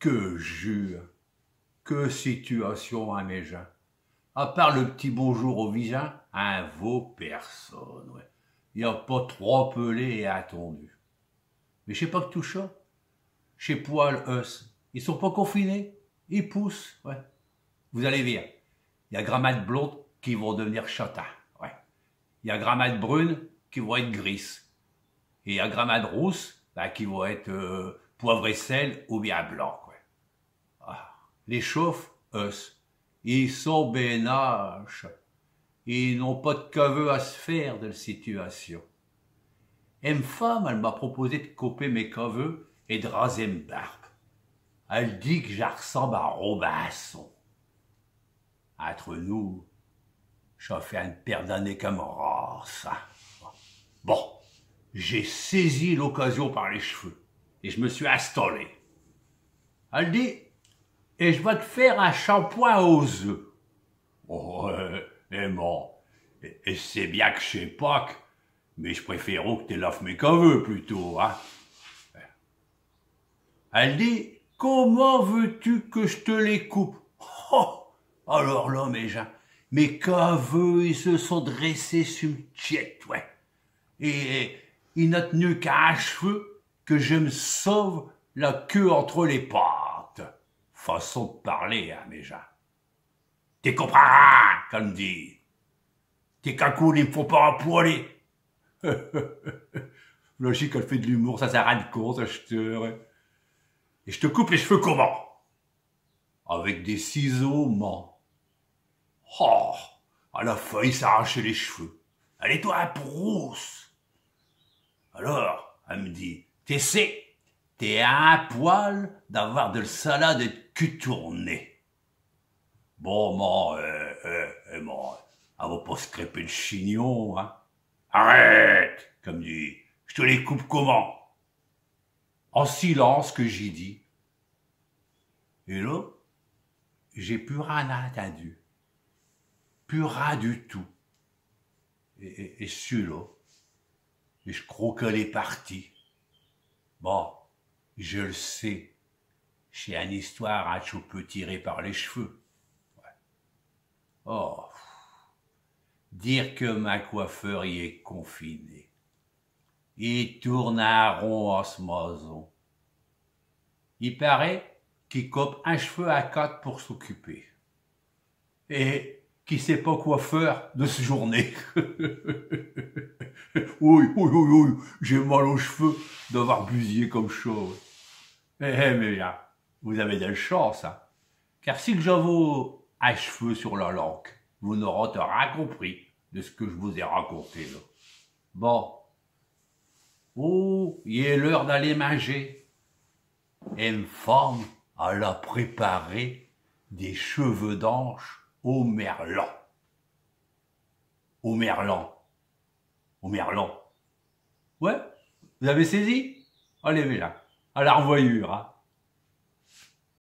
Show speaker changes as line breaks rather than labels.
Que jure, que situation à mes gens. À part le petit bonjour au visain, un vaut personne, ouais. Y a pas trop pelé et attendu. Mais je sais pas que tout ça, chez Poil, ils sont pas confinés, ils poussent, ouais. Vous allez voir, il y a grammaire blonde qui vont devenir châtain, ouais. Il y a grammaire brune qui vont être grises. Et il y a grammaire rousse, qui vont être poivre et sel ou bien blanc, ouais. Ah, les chauffes, ils sont bénaches. Ils n'ont pas de caveux à se faire de la situation. Et une femme, elle m'a proposé de couper mes caveux et de raser mes barbes. Elle dit que je ressemble à Robinson. Entre nous, ça fait une paire d'années qu'elle me rase. Bon, j'ai saisi l'occasion par les cheveux et je me suis installé. Elle dit, et je vais te faire un shampoing aux œufs. Oh, et bon, et c'est bien que je sais pas que, mais je préfère que tu laves mes cheveux plutôt, hein. Elle dit, comment veux-tu que je te les coupe? Oh, alors là, mes cheveux, ils se sont dressés sur une tiette, ouais. Et il n'a tenu qu'un cheveu que je me sauve la queue entre les pattes. Façon de parler, hein, mes gens. T'es comprends, comme dit. Tes cacoules, ils me font pas empoiler. Logique, elle fait de l'humour, ça sert à rien de compte, acheteur. Et je te coupe les cheveux comment? Avec des ciseaux, man. Oh, elle a failli s'arracher les cheveux. Elle est toi un brousse. Alors, elle me dit, t'es à un poil d'avoir de la salade et de cul tourné. Bon, man, elle va pas se crêper le chignon, hein. Arrête, comme dit, je te les coupe comment? En silence que j'ai dit. Et là, j'ai plus rien entendu. Plus rien du tout. Et celui-là, et je crois qu'elle est partie. Bon, je le sais. J'ai une histoire à choupe tiré par les cheveux. Ouais. Oh, dire que ma coiffeur y est confiné. Il tourne un rond en ce maison. Il paraît qu'il coupe un cheveu à 4 pour s'occuper. Et qu'il sait pas quoi faire de cette journée. Oui, j'ai mal aux cheveux d'avoir busillé comme chaud. Mais là, vous avez de la chance, hein. Car si que j'avoue un cheveu sur la langue, vous n'aurez rien compris de ce que je vous ai raconté, là. Bon. Oh, il est l'heure d'aller manger. Et une femme, elle a préparé des cheveux d'ange au merlan. Au merlan. Au merlan. Ouais, vous avez saisi? Allez, là, à la revoyure, hein.